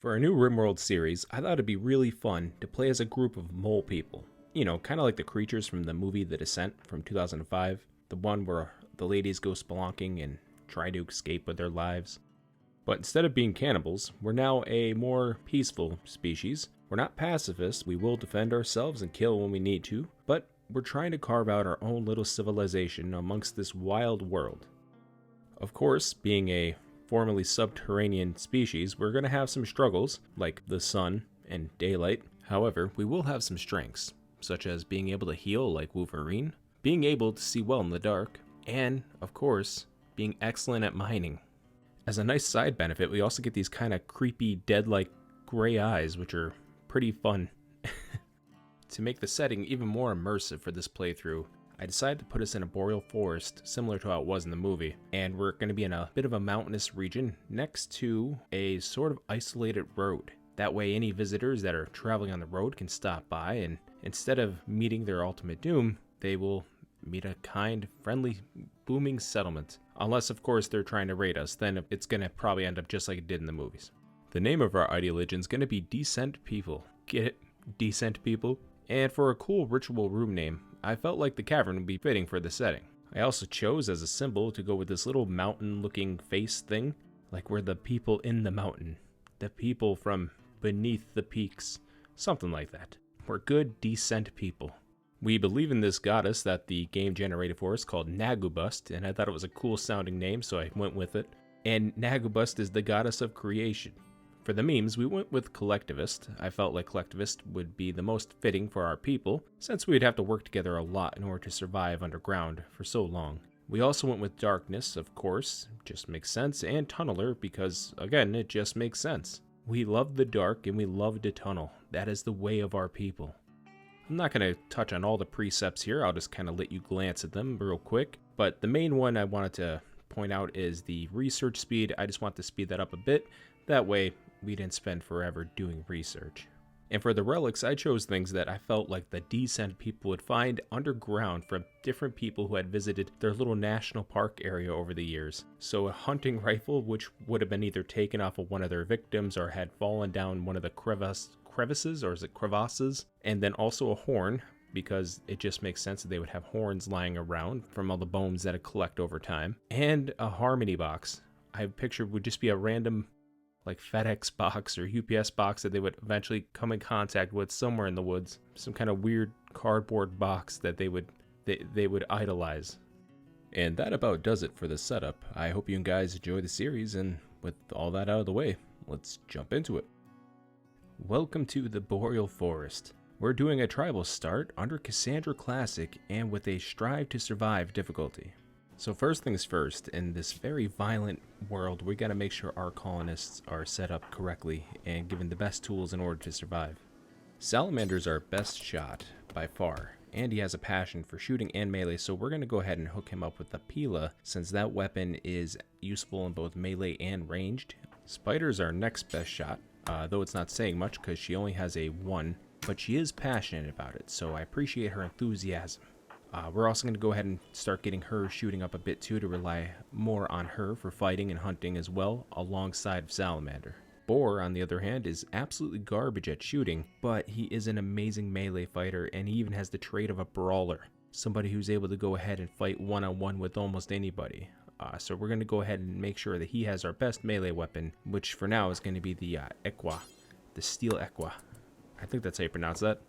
For our new Rimworld series, I thought it'd be really fun to play as a group of mole people. You know, kind of like the creatures from the movie The Descent from 2005, the one where the ladies go spelunking and try to escape with their lives. But instead of being cannibals, we're now a more peaceful species. We're not pacifists, we will defend ourselves and kill when we need to, but we're trying to carve out our own little civilization amongst this wild world. Of course, being a formerly subterranean species, we're going to have some struggles, like the sun and daylight. However, we will have some strengths, such as being able to heal like Wolverine, being able to see well in the dark, and, of course, being excellent at mining. As a nice side benefit, we also get these kind of creepy, dead-like gray eyes, which are pretty fun. To make the setting even more immersive for this playthrough, I decided to put us in a boreal forest, similar to how it was in the movie, and we're going to be in a bit of a mountainous region next to a sort of isolated road. That way any visitors that are traveling on the road can stop by, and instead of meeting their ultimate doom, they will meet a kind, friendly, booming settlement. Unless, of course, they're trying to raid us, then it's going to probably end up just like it did in the movies. The name of our ideologian is going to be Decent People. Get it? Decent People? And for a cool ritual room name, I felt like the cavern would be fitting for the setting. I also chose as a symbol to go with this little mountain-looking face thing, like we're the people in the mountain, the people from beneath the peaks, something like that. We're good, decent people. We believe in this goddess that the game generated for us called Nagubust, and I thought it was a cool sounding name, so I went with it. And Nagubust is the goddess of creation. For the memes, we went with Collectivist. I felt like Collectivist would be the most fitting for our people, since we'd have to work together a lot in order to survive underground for so long. We also went with Darkness, of course, just makes sense, and Tunneler, because, again, it just makes sense. We love the dark and we love to tunnel. That is the way of our people. I'm not going to touch on all the precepts here, I'll just kind of let you glance at them real quick, but the main one I wanted to point out is the research speed. I just want to speed that up a bit, that way we didn't spend forever doing research. And for the relics, I chose things that I felt like the decent people would find underground from different people who had visited their little national park area over the years. So a hunting rifle, which would have been either taken off of one of their victims or had fallen down one of the crevices, or is it crevasses? And then also a horn, because it just makes sense that they would have horns lying around from all the bones that collect over time. And a harmony box. I pictured would just be a random like FedEx box or UPS box that they would eventually come in contact with somewhere in the woods. Some kind of weird cardboard box that they would idolize. And that about does it for the setup. I hope you guys enjoy the series, and with all that out of the way, let's jump into it. Welcome to the Boreal Forest. We're doing a tribal start under Cassandra Classic and with a Strive to Survive difficulty. So first things first, in this very violent world, we gotta make sure our colonists are set up correctly and given the best tools in order to survive. Salamander's our best shot, by far, and he has a passion for shooting and melee, so we're gonna go ahead and hook him up with the Pila, since that weapon is useful in both melee and ranged. Spider's our next best shot, though it's not saying much because she only has a 1, but she is passionate about it, so I appreciate her enthusiasm. We're also going to go ahead and start getting her shooting up a bit too, to rely more on her for fighting and hunting as well, alongside of Salamander. Boar, on the other hand, is absolutely garbage at shooting, but he is an amazing melee fighter, and he even has the trait of a brawler, somebody who's able to go ahead and fight one-on-one with almost anybody. So we're going to go ahead and make sure that he has our best melee weapon, which for now is going to be the Equa, the Steel Equa. I think that's how you pronounce that.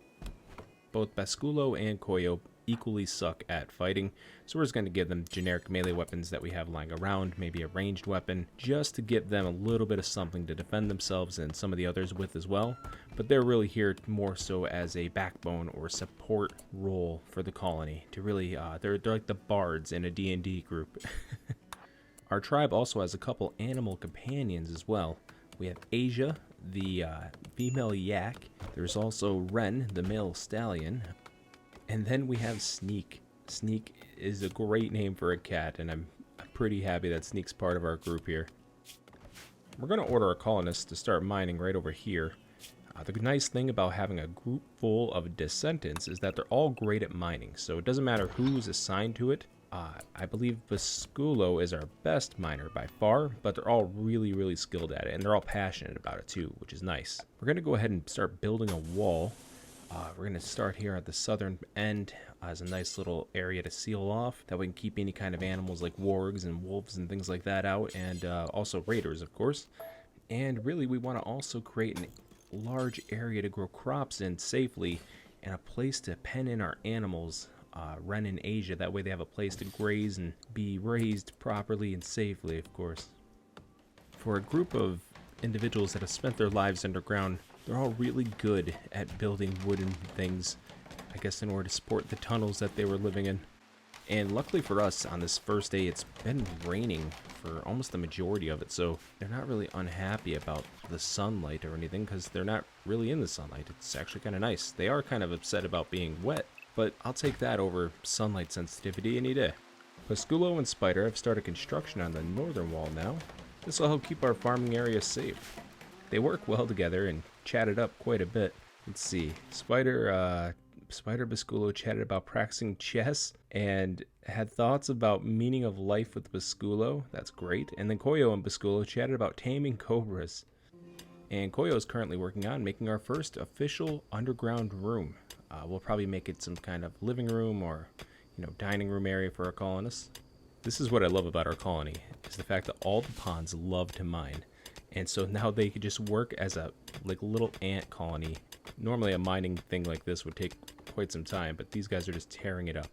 Both Basculo and Koyo equally suck at fighting, so we're just going to give them generic melee weapons that we have lying around, maybe a ranged weapon, just to give them a little bit of something to defend themselves and some of the others with as well. But they're really here more so as a backbone or support role for the colony, to really, they're like the bards in a D&D group. Our tribe also has a couple animal companions as well. We have Asia, the female yak. There's also Ren, the male stallion. And then we have Sneak. Sneak is a great name for a cat, and I'm pretty happy that Sneak's part of our group here. We're going to order our colonists to start mining right over here. The nice thing about having a group full of descendants is that they're all great at mining, so it doesn't matter who's assigned to it. I believe Basculo is our best miner by far, but they're all really, really skilled at it, and they're all passionate about it too, which is nice. We're going to go ahead and start building a wall. We're going to start here at the southern end as a nice little area to seal off. That we can keep any kind of animals like wargs and wolves and things like that out, and also raiders, of course. And really, we want to also create a large area to grow crops in safely and a place to pen in our animals, run in Asia. That way they have a place to graze and be raised properly and safely, of course. For a group of individuals that have spent their lives underground, they're all really good at building wooden things, I guess in order to support the tunnels that they were living in. And luckily for us, on this first day, it's been raining for almost the majority of it, so they're not really unhappy about the sunlight or anything, because they're not really in the sunlight. It's actually kind of nice. They are kind of upset about being wet, but I'll take that over sunlight sensitivity any day. Pasculo and Spider have started construction on the northern wall now. This will help keep our farming area safe. They work well together and chatted up quite a bit. Let's see, Spider Basculo chatted about practicing chess and had thoughts about meaning of life with Basculo. That's great. And then Koyo and Basculo chatted about taming cobras. And Koyo is currently working on making our first official underground room. We'll probably make it some kind of living room or, dining room area for our colonists. This is what I love about our colony, is the fact that all the pawns love to mine. And so now they could just work as a little ant colony. Normally a mining thing like this would take quite some time, but these guys are just tearing it up.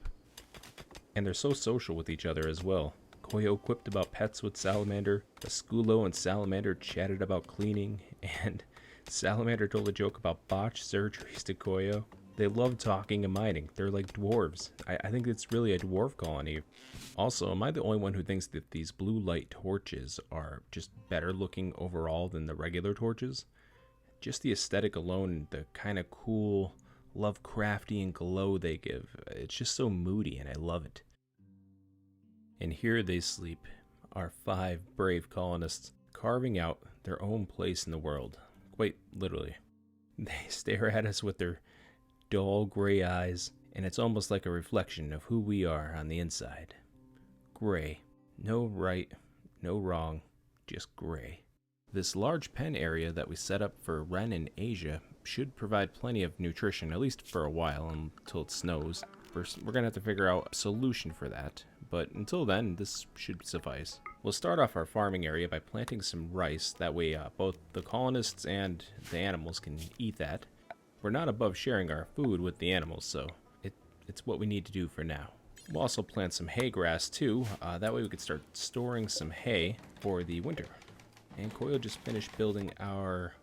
And they're so social with each other as well. Koyo quipped about pets with Salamander, Basculo and Salamander chatted about cleaning, and Salamander told a joke about botched surgeries to Koyo. They love talking and mining. They're like dwarves. I think it's really a dwarf colony. Also, am I the only one who thinks that these blue light torches are just better looking overall than the regular torches? Just the aesthetic alone, the kind of cool Lovecraftian glow they give. It's just so moody and I love it. And here they sleep, our 5 brave colonists, carving out their own place in the world. Quite literally. They stare at us with their dull gray eyes, and it's almost like a reflection of who we are on the inside. Gray. No right, no wrong, just gray. This large pen area that we set up for Ren in Asia should provide plenty of nutrition, at least for a while, until it snows. First, we're going to have to figure out a solution for that, but until then, this should suffice. We'll start off our farming area by planting some rice. That way both the colonists and the animals can eat that. We're not above sharing our food with the animals, so it's what we need to do for now. We'll also plant some hay grass too. That way we could start storing some hay for the winter. And Koyo just finished building our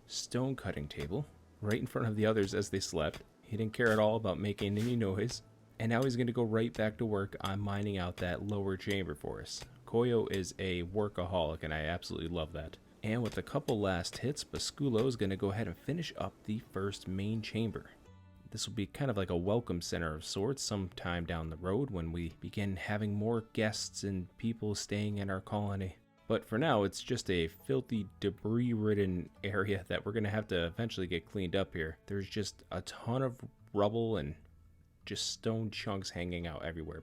stone cutting table right in front of the others as they slept. He didn't care at all about making any noise. And now he's going to go right back to work on mining out that lower chamber for us. Koyo is a workaholic, and I absolutely love that. And with a couple last hits, Basculo is going to go ahead and finish up the first main chamber. This will be kind of like a welcome center of sorts sometime down the road when we begin having more guests and people staying in our colony. But for now, it's just a filthy, debris-ridden area that we're going to have to eventually get cleaned up here. There's just a ton of rubble and just stone chunks hanging out everywhere.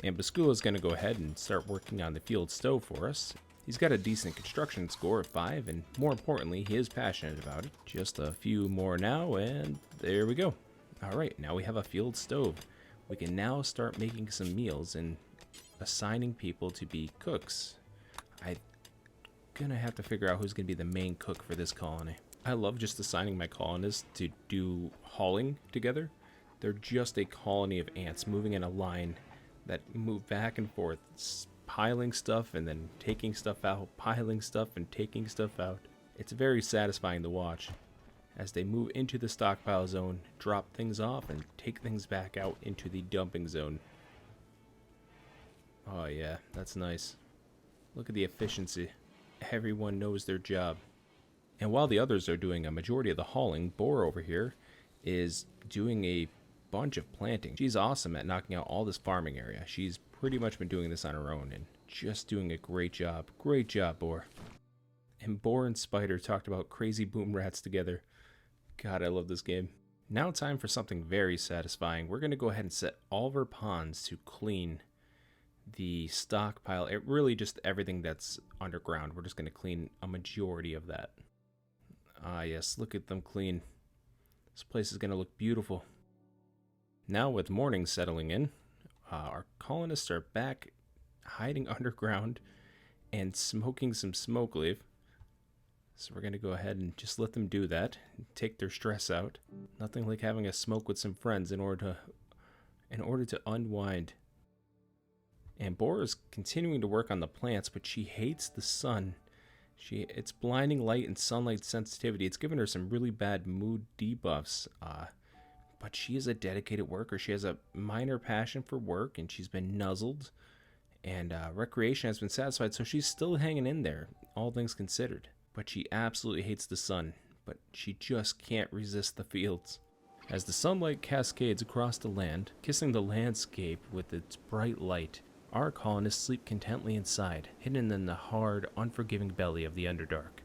And Basculo is going to go ahead and start working on the field stove for us. He's got a decent construction score of 5, and more importantly, he is passionate about it. Just a few more now, and there we go. Alright, now we have a field stove. We can now start making some meals and assigning people to be cooks. I'm gonna have to figure out who's gonna be the main cook for this colony. I love just assigning my colonists to do hauling together. They're just a colony of ants moving in a line that move back and forth, piling stuff and then taking stuff out, piling stuff and taking stuff out. It's very satisfying to watch as they move into the stockpile zone, drop things off, and take things back out into the dumping zone. Oh yeah, that's nice. Look at the efficiency. Everyone knows their job. And while the others are doing a majority of the hauling, Boar over here is doing a bunch of planting. She's awesome at knocking out all this farming area. She's pretty much been doing this on her own and just doing a great job. Great job, Boar. And Boar and Spider talked about crazy boom rats together. God, I love this game. Now time for something very satisfying. We're going to go ahead and set all of our ponds to clean the stockpile, it really just everything that's underground. We're just going to clean a majority of that. Ah, yes, look at them clean. This place is going to look beautiful. Now with morning settling in, our colonists are back hiding underground and smoking some smoke leaf. So we're going to go ahead and just let them do that and take their stress out. Nothing like having a smoke with some friends in order to unwind. And Bora is continuing to work on the plants, but she hates the sun. It's blinding light and sunlight sensitivity. It's given her some really bad mood debuffs. But she is a dedicated worker. She has a minor passion for work, and she's been nuzzled. And recreation has been satisfied, so she's still hanging in there, all things considered. But she absolutely hates the sun, but she just can't resist the fields. As the sunlight cascades across the land, kissing the landscape with its bright light, our colonists sleep contently inside, hidden in the hard, unforgiving belly of the Underdark.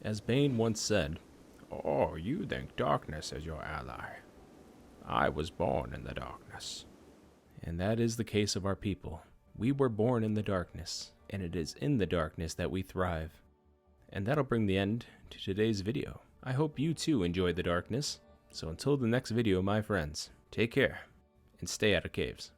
As Bane once said, "Oh, you think darkness is your ally. I was born in the darkness." And that is the case of our people. We were born in the darkness, and it is in the darkness that we thrive. And that'll bring the end to today's video. I hope you too enjoyed the darkness. So until the next video, my friends, take care and stay out of caves.